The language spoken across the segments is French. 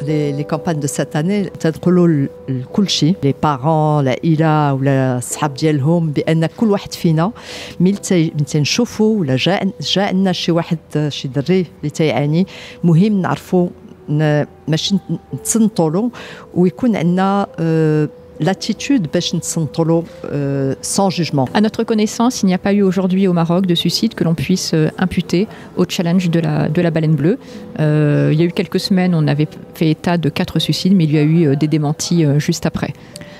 les campagnes de cette année تدخلوا لكل شيء les parents العائله ولا الصحاب ديالهم بان كل واحد فينا ملي تنشوفوا ولا جاء لنا شي واحد شي دري اللي تيعاني مهم نعرفوا ماشي نتصنتوا له ويكون عندنا l'attitude sans jugement. À notre connaissance, il n'y a pas eu aujourd'hui au Maroc de suicide que l'on puisse imputer au challenge de la baleine bleue. Il y a eu quelques semaines, on avait fait état de 4 suicides, mais il y a eu des démentis juste après.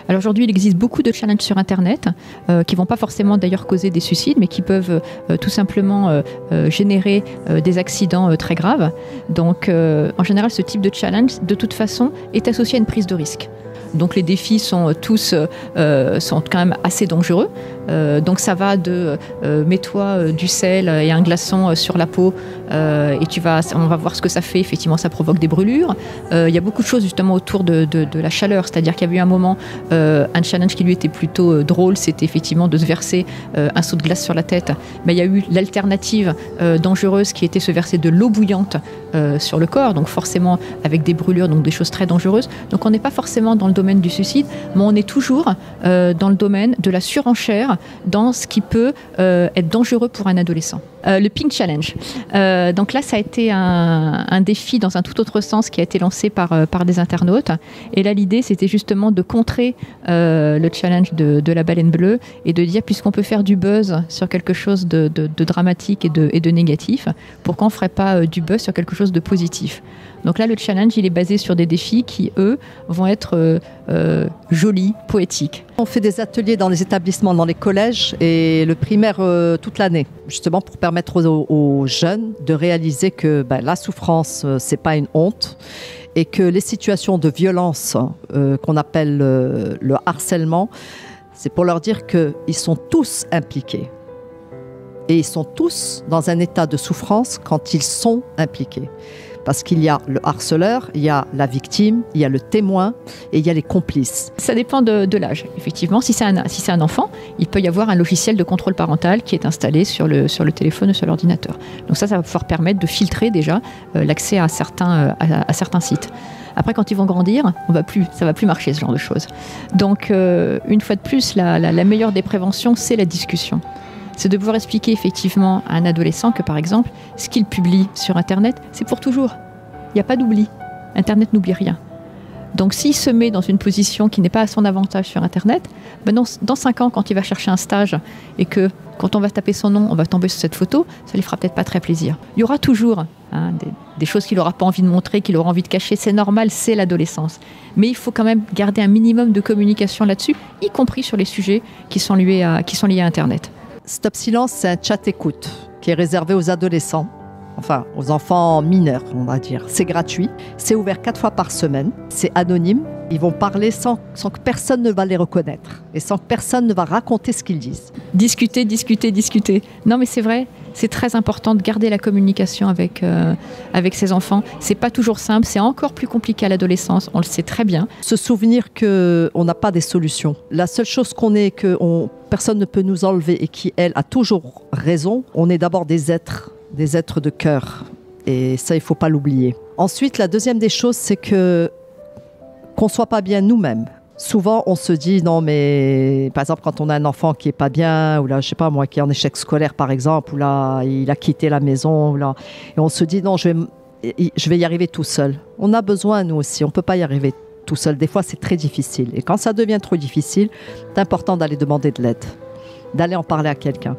Alors aujourd'hui, il existe beaucoup de challenges sur Internet qui ne vont pas forcément d'ailleurs causer des suicides, mais qui peuvent tout simplement générer des accidents très graves. Donc en général, ce type de challenge, de toute façon, est associé à une prise de risque. Donc les défis sont tous sont quand même assez dangereux. Donc ça va de mets-toi du sel et un glaçon sur la peau et on va voir ce que ça fait. Effectivement, ça provoque des brûlures. Il y a beaucoup de choses justement autour de la chaleur. C'est-à-dire qu'il y avait eu un moment, un challenge qui lui était plutôt drôle, c'était effectivement de se verser un seau de glace sur la tête. Mais il y a eu l'alternative dangereuse qui était se verser de l'eau bouillante sur le corps, donc forcément avec des brûlures, donc des choses très dangereuses. Donc on n'est pas forcément dans le domaine du suicide, mais on est toujours dans le domaine de la surenchère dans ce qui peut être dangereux pour un adolescent. Le Pink Challenge. Donc là, ça a été un défi dans un tout autre sens qui a été lancé par des internautes. Et là, l'idée, c'était justement de contrer le challenge de la baleine bleue et de dire, puisqu'on peut faire du buzz sur quelque chose de dramatique et de négatif, pourquoi on ne ferait pas du buzz sur quelque chose de positif ? Donc là, le challenge, il est basé sur des défis qui, eux, vont être jolis, poétiques. On fait des ateliers dans les établissements, dans les collèges et le primaire toute l'année, justement pour permettre aux jeunes de réaliser que la souffrance, c'est pas une honte et que les situations de violence qu'on appelle le harcèlement, c'est pour leur dire qu'ils sont tous impliqués. Et ils sont tous dans un état de souffrance quand ils sont impliqués. Parce qu'il y a le harceleur, il y a la victime, il y a le témoin et il y a les complices. Ça dépend de l'âge. Effectivement, si c'est un enfant, il peut y avoir un logiciel de contrôle parental qui est installé sur le téléphone ou sur l'ordinateur. Donc ça va pouvoir permettre de filtrer déjà l'accès à certains sites. Après, quand ils vont grandir, ça va plus marcher ce genre de choses. Donc, une fois de plus, la meilleure des préventions, c'est la discussion. C'est de pouvoir expliquer effectivement à un adolescent que, par exemple, ce qu'il publie sur Internet, c'est pour toujours. Il n'y a pas d'oubli. Internet n'oublie rien. Donc, s'il se met dans une position qui n'est pas à son avantage sur Internet, dans 5 ans, quand il va chercher un stage et que, quand on va taper son nom, on va tomber sur cette photo, ça ne lui fera peut-être pas très plaisir. Il y aura toujours des choses qu'il n'aura pas envie de montrer, qu'il aura envie de cacher. C'est normal, c'est l'adolescence. Mais il faut quand même garder un minimum de communication là-dessus, y compris sur les sujets qui sont liés à Internet. Stop Silence, c'est un chat écoute qui est réservé aux adolescents, enfin aux enfants mineurs, on va dire. C'est gratuit, c'est ouvert 4 fois par semaine, c'est anonyme. Ils vont parler sans que personne ne va les reconnaître et sans que personne ne va raconter ce qu'ils disent. Discuter. Non mais c'est vrai, c'est très important de garder la communication avec ses enfants. C'est pas toujours simple, c'est encore plus compliqué à l'adolescence, on le sait très bien. Se souvenir qu'on n'a pas des solutions. La seule chose qu'on est, personne ne peut nous enlever et qui, elle, a toujours raison, on est d'abord des êtres de cœur. Et ça, il ne faut pas l'oublier. Ensuite, la deuxième des choses, c'est qu'on ne soit pas bien nous-mêmes. Souvent, on se dit, non, mais par exemple, quand on a un enfant qui n'est pas bien, ou là, je sais pas moi, qui est en échec scolaire, par exemple, ou là, il a quitté la maison, ou là, et on se dit, non, je vais y arriver tout seul. On a besoin, nous aussi, on ne peut pas y arriver tout seul. Des fois, c'est très difficile. Et quand ça devient trop difficile, c'est important d'aller demander de l'aide, d'aller en parler à quelqu'un.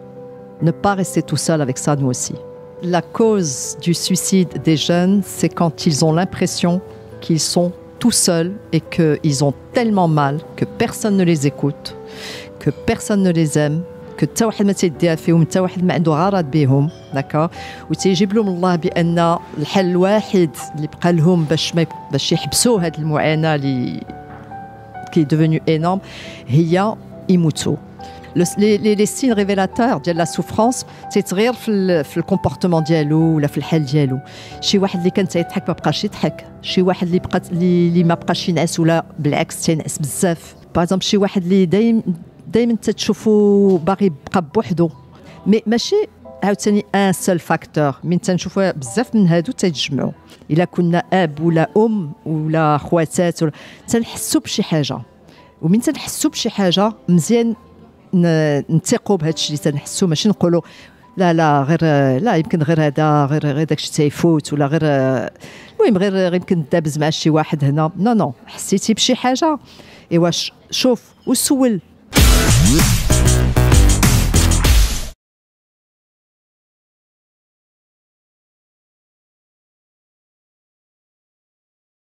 Ne pas rester tout seul avec ça, nous aussi. La cause du suicide des jeunes, c'est quand ils ont l'impression qu'ils sont tout seuls et qu'ils ont tellement mal que personne ne les écoute, que personne ne les aime, que حتى واحد ما تيديها فيهم حتى واحد ما عنده غرض بهم داكا وتيجيب لهم الله بان الحل الوحيد اللي بقى لهم باش يحبسوا هذه المعاناه اللي qui est devenue énorme هي يموتوا. Les signes révélateurs de la souffrance تيتغير في الكومبورتمون ديالو ولا في الحال ديالو. شي واحد اللي كان تيضحك ما بقاش يضحك، شي واحد اللي ما بقاش ينعس ولا بالعكس تينعس بزاف. باغ اكزومبل شي واحد اللي دايما تتشوفو باغي يبقى بوحدو، مي ماشي عاوتاني ان سول فاكتور من تنشوفوا بزاف من هادو تيتجمعوا الا كنا اب ولا ام ولا خواتات ولا تنحسوا بشي حاجه ومن تنحسوا بشي حاجه مزيان نثقوا بهذا الشيء اللي تنحسوا ماشي نقولوا لا غير لا يمكن غير هذا غير داكشي تيفوت ولا غير المهم غير يمكن ندابز مع شي واحد هنا نو حسيتي بشي حاجه ايوا شوف وسول